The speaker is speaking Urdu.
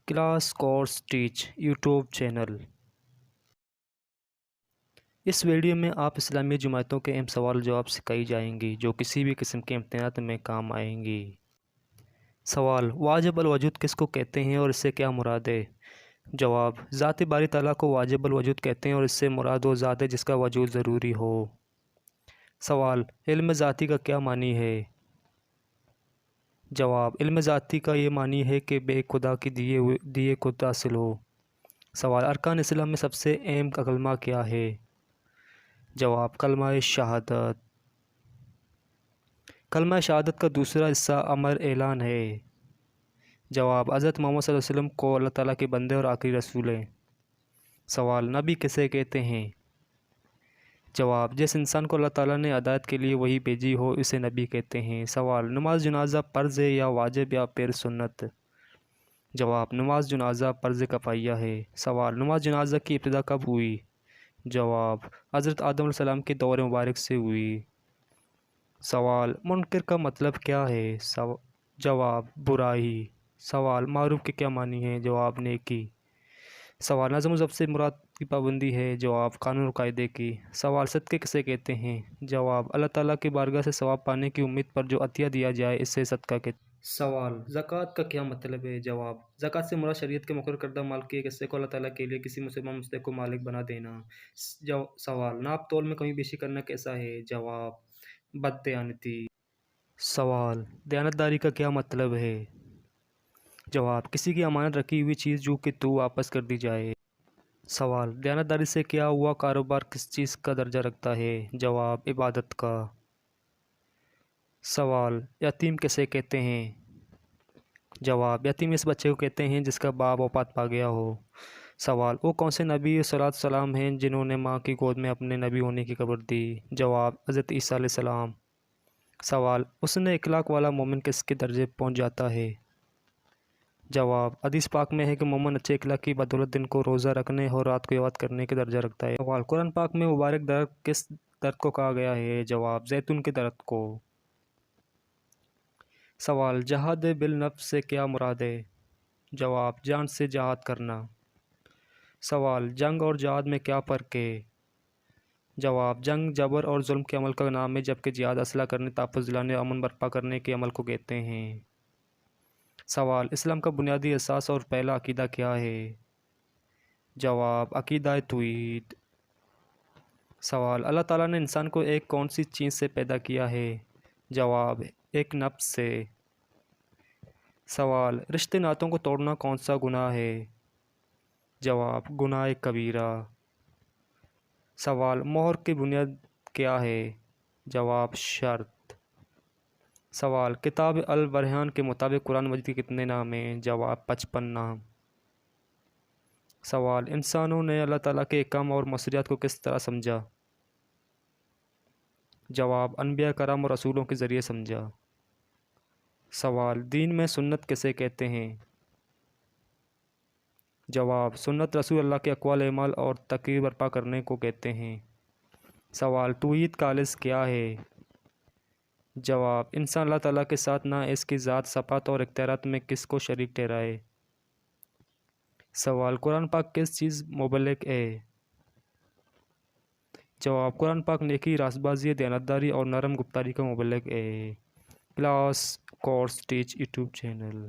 Class course teach YouTube channel. اس ویڈیو میں آپ اسلامی جماعتوں کے اہم سوال جواب سکھائی جائیں گی جو کسی بھی قسم کے امتحانات میں کام آئیں گی۔ سوال: واجب الوجود کس کو کہتے ہیں اور اس سے کیا مراد ہے؟ جواب: ذات باری تعالیٰ کو واجب الوجود کہتے ہیں اور اس سے مراد وہ ذات ہے جس کا وجود ضروری ہو۔ سوال: علم ذاتی کا کیا معنی ہے؟ جواب: علم ذاتی کا یہ معنی ہے کہ بے خدا کی دیے خود حاصل ہو۔ سوال: ارکان اسلام میں سب سے اہم کلمہ کیا ہے؟ جواب: کلمہ شہادت۔ کلمہ شہادت کا دوسرا حصہ امر اعلان ہے۔ جواب: حضرت محمد صلی اللہ علیہ وسلم کو اللہ تعالیٰ کے بندے اور آخری رسول ہیں۔ سوال: نبی کسے کہتے ہیں؟ جواب: جس انسان کو اللہ تعالیٰ نے ہدایت کے لیے وحی بھیجی ہو اسے نبی کہتے ہیں۔ سوال: نماز جنازہ فرض ہے یا واجب یا پھر سنت؟ جواب: نماز جنازہ فرض کفایہ ہے۔ سوال: نماز جنازہ کی ابتدا کب ہوئی؟ جواب: حضرت آدم علیہ السلام کے دور مبارک سے ہوئی۔ سوال: منکر کا مطلب کیا ہے؟ جواب: برائی۔ سوال: معروف کے کیا معنی ہے؟ جواب: نیکی۔ سوال: نظم و ضبط سے مراد کی پابندی ہے؟ جواب: قانون اور قاعدے کی۔ سوال: صدقے کسے کہتے ہیں؟ جواب: اللہ تعالیٰ کی بارگاہ سے ثواب پانے کی امید پر جو عطیہ دیا جائے اسے صدقہ کہتے ہیں۔ سوال: زکوٰۃ کا کیا مطلب ہے؟ جواب: زکوٰۃ سے مراد شریعت کے مقرر کردہ مال کے ایک حصے کو اللہ تعالیٰ کے لیے کسی مسلمان مستحق کو مالک بنا دینا۔ سوال: ناپ تول میں کمی بیشی کرنا کیسا ہے؟ جواب: بددیانتی۔ سوال: دیانتداری کا کیا مطلب ہے؟ جواب: کسی کی امانت رکھی ہوئی چیز جو کہ تو واپس کر دی جائے۔ سوال: دیانتداری سے کیا ہوا کاروبار کس چیز کا درجہ رکھتا ہے؟ جواب: عبادت کا۔ سوال: یتیم کسے کہتے ہیں؟ جواب: یتیم اس بچے کو کہتے ہیں جس کا باپ وفات پا گیا ہو۔ سوال: وہ کون سے نبی صلی اللہ علیہ وسلم ہیں جنہوں نے ماں کی گود میں اپنے نبی ہونے کی خبر دی؟ جواب: حضرت عیسیٰ علیہ السلام۔ سوال: حسن اخلاق والا مومن کس کے درجے پہنچ جاتا ہے؟ جواب: حدیث پاک میں ہے کہ مومن اچھے اخلاق کی بدولت دن کو روزہ رکھنے اور رات کو عبادت کرنے کے درجہ رکھتا ہے۔ سوال: قرآن پاک میں مبارک درخت کس درخت کو کہا گیا ہے؟ جواب: زیتون کے درخت کو۔ سوال: جہاد بالنفس سے کیا مراد ہے؟ جواب: جان سے جہاد کرنا۔ سوال: جنگ اور جہاد میں کیا فرق ہے؟ جواب: جنگ جبر اور ظلم کے عمل کا نام ہے جبکہ جہاد اسلحہ کرنے، تحفظ دلانے اور امن برپا کرنے کے عمل کو کہتے ہیں۔ سوال: اسلام کا بنیادی اساس اور پہلا عقیدہ کیا ہے؟ جواب: عقیدہ توحید۔ سوال: اللہ تعالیٰ نے انسان کو ایک کون سی چیز سے پیدا کیا ہے؟ جواب: ایک نفس سے۔ سوال: رشتے ناتوں کو توڑنا کون سا گناہ ہے؟ جواب: گناہ کبیرہ۔ سوال: مہر کی بنیاد کیا ہے؟ جواب: شرط۔ سوال: کتاب البرہان کے مطابق قرآن مجید کے کتنے نام ہیں؟ جواب: 55 نام۔ سوال: انسانوں نے اللہ تعالیٰ کے احکام اور مصروریات کو کس طرح سمجھا؟ جواب: انبیاء کرام اور رسولوں کے ذریعے سمجھا۔ سوال: دین میں سنت کسے کہتے ہیں؟ جواب: سنت رسول اللہ کے اقوال اعمال اور تقریر برپا کرنے کو کہتے ہیں۔ سوال: توحید کا الظ کیا ہے؟ جواب: انسان اللہ تعالیٰ کے ساتھ نہ اس کی ذات، صفات اور اختیارات میں کس کو شریک ٹھہرائے۔ سوال: قرآن پاک کس چیز مبلغ ہے؟ جواب: قرآن پاک نیکی، راست بازی، دیانتداری اور نرم گفتاری کا مبلغ ہے۔ Class course teach YouTube channel.